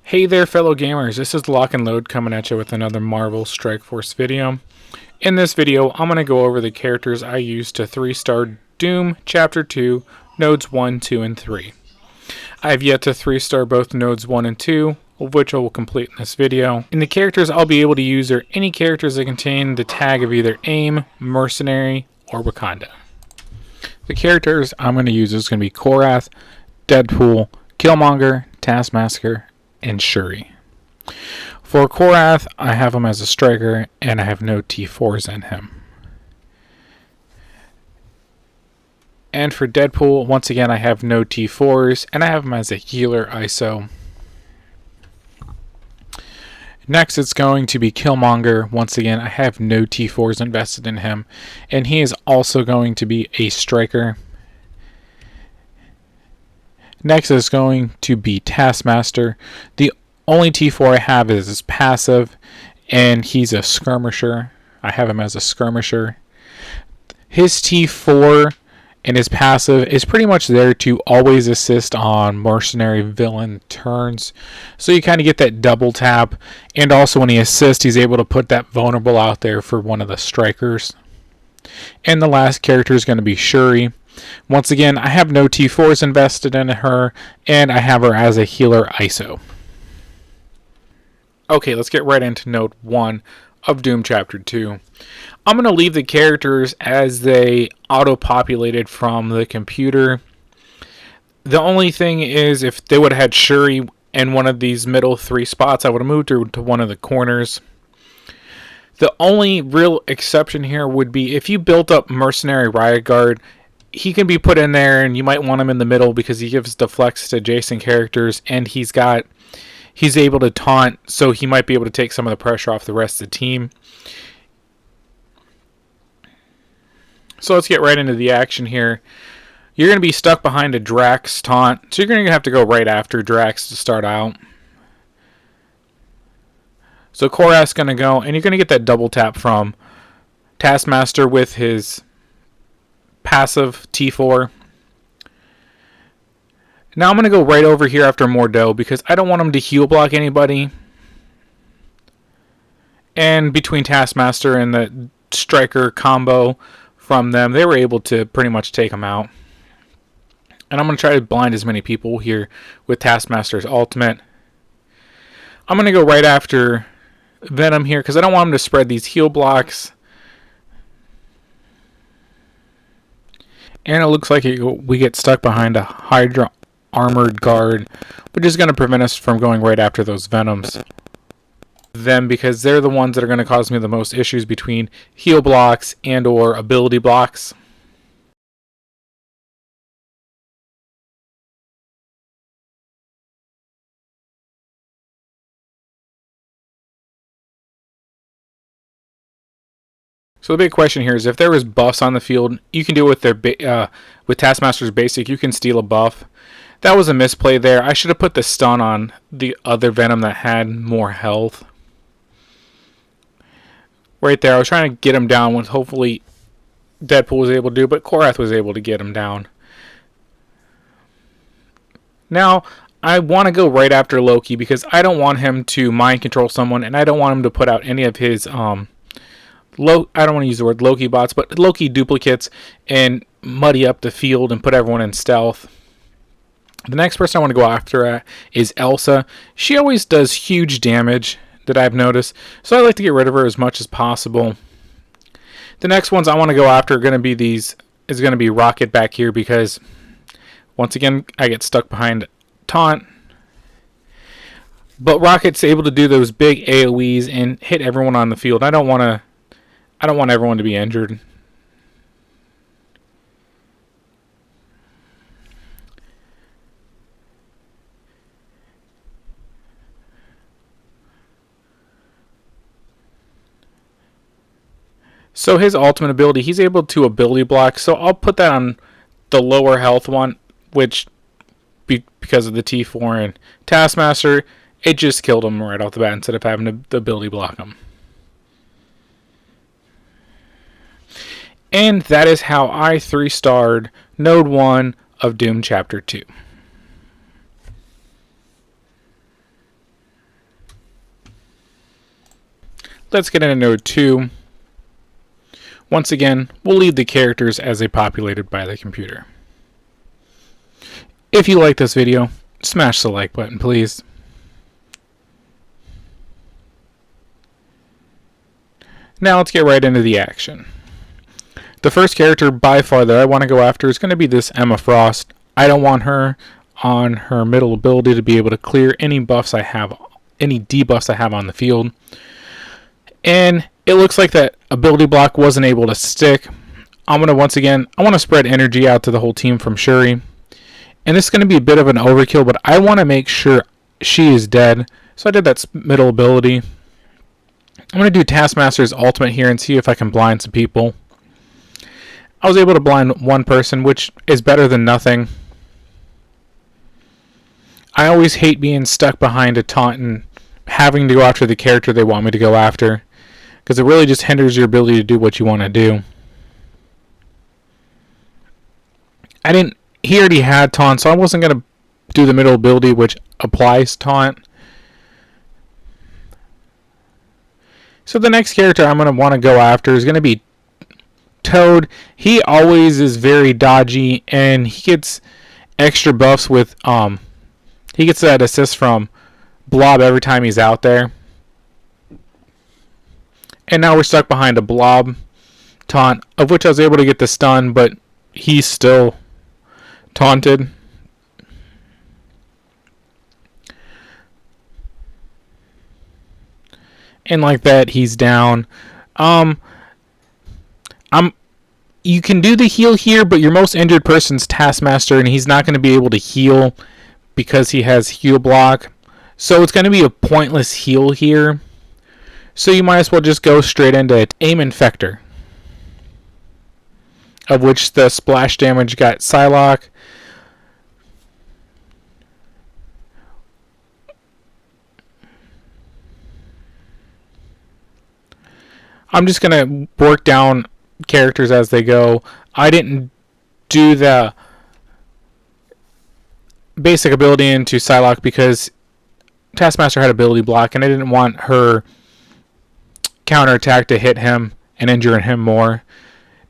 Hey there fellow gamers, this is Lock and Load coming at you with another Marvel Strike Force video. In this video, I'm going to go over the characters I used to 3-star Doom Chapter 2, Nodes 1, 2, and 3. I have yet to 3-star both Nodes 1 and 2, of which I will complete in this video. And the characters I'll be able to use are any characters that contain the tag of either AIM, Mercenary, or Wakanda. The characters I'm going to use is going to be Korath, Deadpool, Killmonger, Taskmaster, and Shuri. For Korath, I have him as a striker, and I have no T4s in him. And for Deadpool, once again, I have no T4s, and I have him as a healer ISO. Next, it's going to be Killmonger. Once again, I have no T4s invested in him, and he is also going to be a striker. Next is going to be Taskmaster. The only T4 I have is his passive, and he's a skirmisher. I have him as a skirmisher. His T4 and his passive is pretty much there to always assist on mercenary villain turns. So you kind of get that double tap, and also when he assists, he's able to put that vulnerable out there for one of the strikers. And the last character is going to be Shuri. Once again, I have no T4s invested in her, and I have her as a healer ISO. Okay, let's get right into Node 1 of Doom Chapter 2. I'm going to leave the characters as they auto-populated from the computer. The only thing is, if they would have had Shuri in one of these middle 3 spots, I would have moved her to one of the corners. The only real exception here would be if you built up Mercenary Riot Guard. He can be put in there, and you might want him in the middle because he gives deflects to adjacent characters, and he's able to taunt, so he might be able to take some of the pressure off the rest of the team. So let's get right into the action here. You're going to be stuck behind a Drax taunt, so you're going to have to go right after Drax to start out. So Korath's going to go, and you're going to get that double tap from Taskmaster with his passive T4. Now I'm going to go right over here after Mordo because I don't want him to heal block anybody. And between Taskmaster and the striker combo from them, they were able to pretty much take him out. And I'm going to try to blind as many people here with Taskmaster's ultimate. I'm going to go right after Venom here because I don't want him to spread these heal blocks. And it looks like we get stuck behind a Hydra armored guard, which is going to prevent us from going right after those Venoms. Because they're the ones that are going to cause me the most issues between heal blocks and or ability blocks. So the big question here is if there was buffs on the field, you can do it with with Taskmaster's basic. You can steal a buff. That was a misplay there. I should have put the stun on the other Venom that had more health. Right there, I was trying to get him down, which hopefully Deadpool was able to do, but Korath was able to get him down. Now, I want to go right after Loki because I don't want him to mind control someone, and I don't want him to put out any of his I don't want to use the word Loki bots, but Loki duplicates and muddy up the field and put everyone in stealth. The next person I want to go after is Elsa. She always does huge damage that I've noticed, so I like to get rid of her as much as possible. The next ones I want to go after are going to be Rocket back here because once again I get stuck behind taunt. But Rocket's able to do those big AoEs and hit everyone on the field. I don't want everyone to be injured. So his ultimate ability, he's able to ability block. So I'll put that on the lower health one, which because of the T4 and Taskmaster, it just killed him right off the bat instead of having the ability block him. And that is how I 3-starred Node 1 of Doom Chapter 2. let's get into node 2. Once again, we'll leave the characters as they populated by the computer. If you like this video, smash the like button, please. Now let's get right into the action. The first character by far that I want to go after is going to be this Emma Frost. I don't want her on her middle ability to be able to clear any buffs I have, any debuffs I have on the field. And it looks like that ability block wasn't able to stick. I'm going to once again, I want to spread energy out to the whole team from Shuri. And this is going to be a bit of an overkill, but I want to make sure she is dead. So I did that middle ability. I'm going to do Taskmaster's ultimate here and see if I can blind some people. I was able to blind one person, which is better than nothing. I always hate being stuck behind a taunt and having to go after the character they want me to go after, because it really just hinders your ability to do what you want to do. He already had taunt, so I wasn't going to do the middle ability, which applies taunt. So the next character I'm going to want to go after is going to be Toad. He always is very dodgy, and he gets extra buffs with he gets that assist from Blob every time he's out there. And now we're stuck behind a Blob taunt, of which I was able to get the stun, but he's still taunted. And like that, he's down. You can do the heal here, but your most injured person's Taskmaster, and he's not going to be able to heal because he has heal block. So it's going to be a pointless heal here. So you might as well just go straight into Aim Infector, of which the splash damage got Psylocke. I'm just going to work down characters as they go. I didn't do the basic ability into Psylocke because Taskmaster had ability block, and I didn't want her counterattack to hit him and injure him more.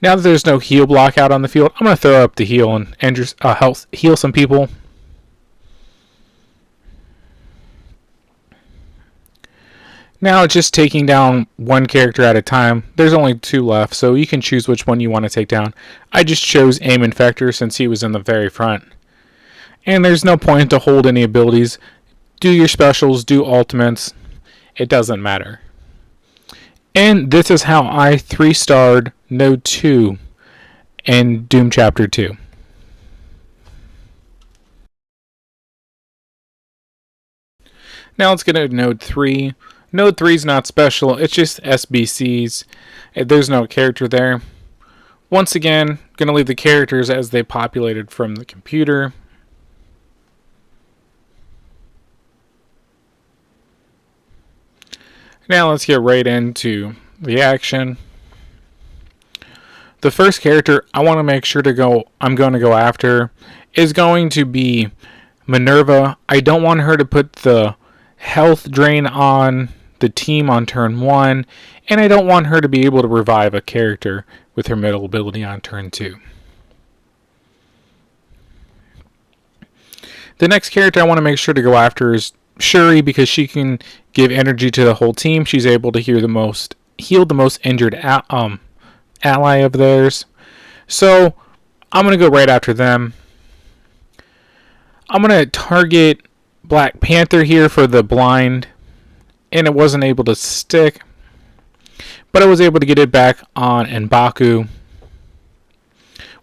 Now that there's no heal block out on the field, I'm going to throw up the heal and help heal some people. Now it's just taking down one character at a time. There's only 2 left, so you can choose which one you want to take down. I just chose Aim Infector since he was in the very front. And there's no point to hold any abilities. Do your specials, do ultimates. It doesn't matter. And this is how I 3-starred Node 2 in Doom Chapter 2. Now let's get into Node 3. Node 3 is not special, it's just SBCs. There's no character there. Once again, going to leave the characters as they populated from the computer. Now let's get right into the action. The first character I want to make sure I'm going to go after is going to be Minerva. I don't want her to put the health drain on the team on turn 1, and I don't want her to be able to revive a character with her middle ability on turn 2. The next character I want to make sure to go after is Shuri, because she can give energy to the whole team. She's able to heal the most injured ally of theirs. So I'm going to go right after them. I'm going to target Black Panther here for the blind, and it wasn't able to stick, but I was able to get it back on M'Baku.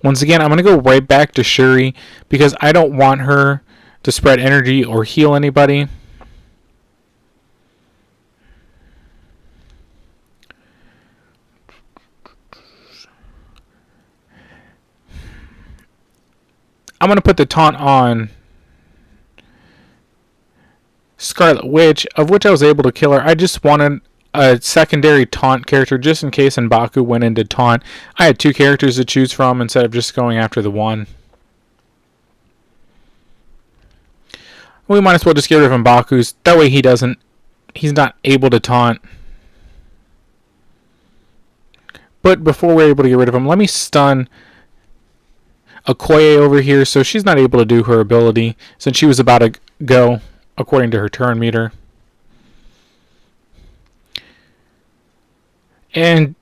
Once again, I'm going to go right back to Shuri because I don't want her to spread energy or heal anybody. I'm going to put the taunt on Scarlet Witch, of which I was able to kill her. I just wanted a secondary taunt character just in case M'Baku went into taunt. I had 2 characters to choose from instead of just going after the one. We might as well just get rid of M'Baku's. That way he's not able to taunt. But before we're able to get rid of him, let me stun Okoye over here so she's not able to do her ability since she was about to go according to her turn meter. And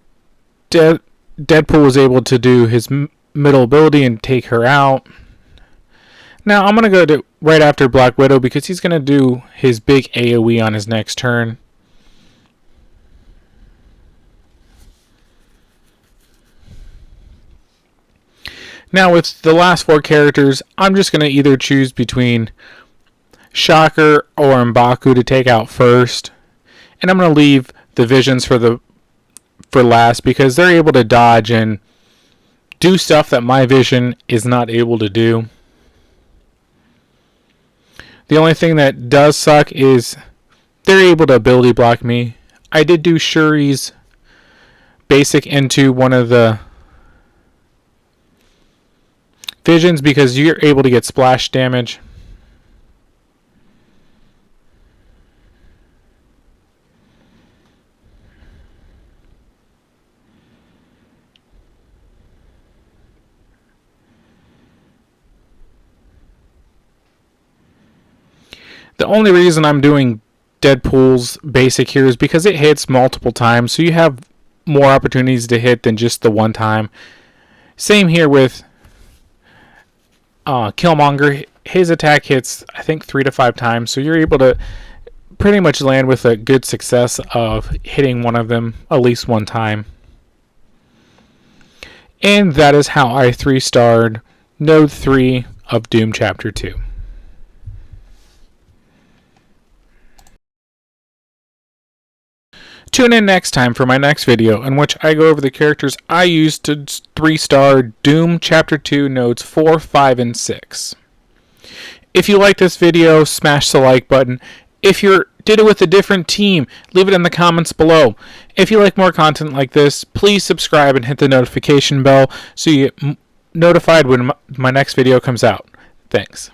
Deadpool was able to do his middle ability and take her out. Now I'm going to go to right after Black Widow because he's going to do his big AoE on his next turn. Now with the last 4 characters, I'm just going to either choose between Shocker or M'Baku to take out first. And I'm going to leave the Visions for last because they're able to dodge and do stuff that my Vision is not able to do. The only thing that does suck is they're able to ability block me. I did do Shuri's basic into one of the Visions because you're able to get splash damage. The only reason I'm doing Deadpool's basic here is because it hits multiple times, so you have more opportunities to hit than just the one time. Same here with Killmonger. His attack hits, I think, 3 to 5 times, so you're able to pretty much land with a good success of hitting one of them at least one time. And that is how I 3-starred Node 3 of Doom Chapter 2. Tune in next time for my next video in which I go over the characters I used to 3-star Doom Chapter 2 Nodes 4, 5, and 6. If you like this video, smash the like button. If you did it with a different team, leave it in the comments below. If you like more content like this, please subscribe and hit the notification bell so you get notified when my next video comes out. Thanks.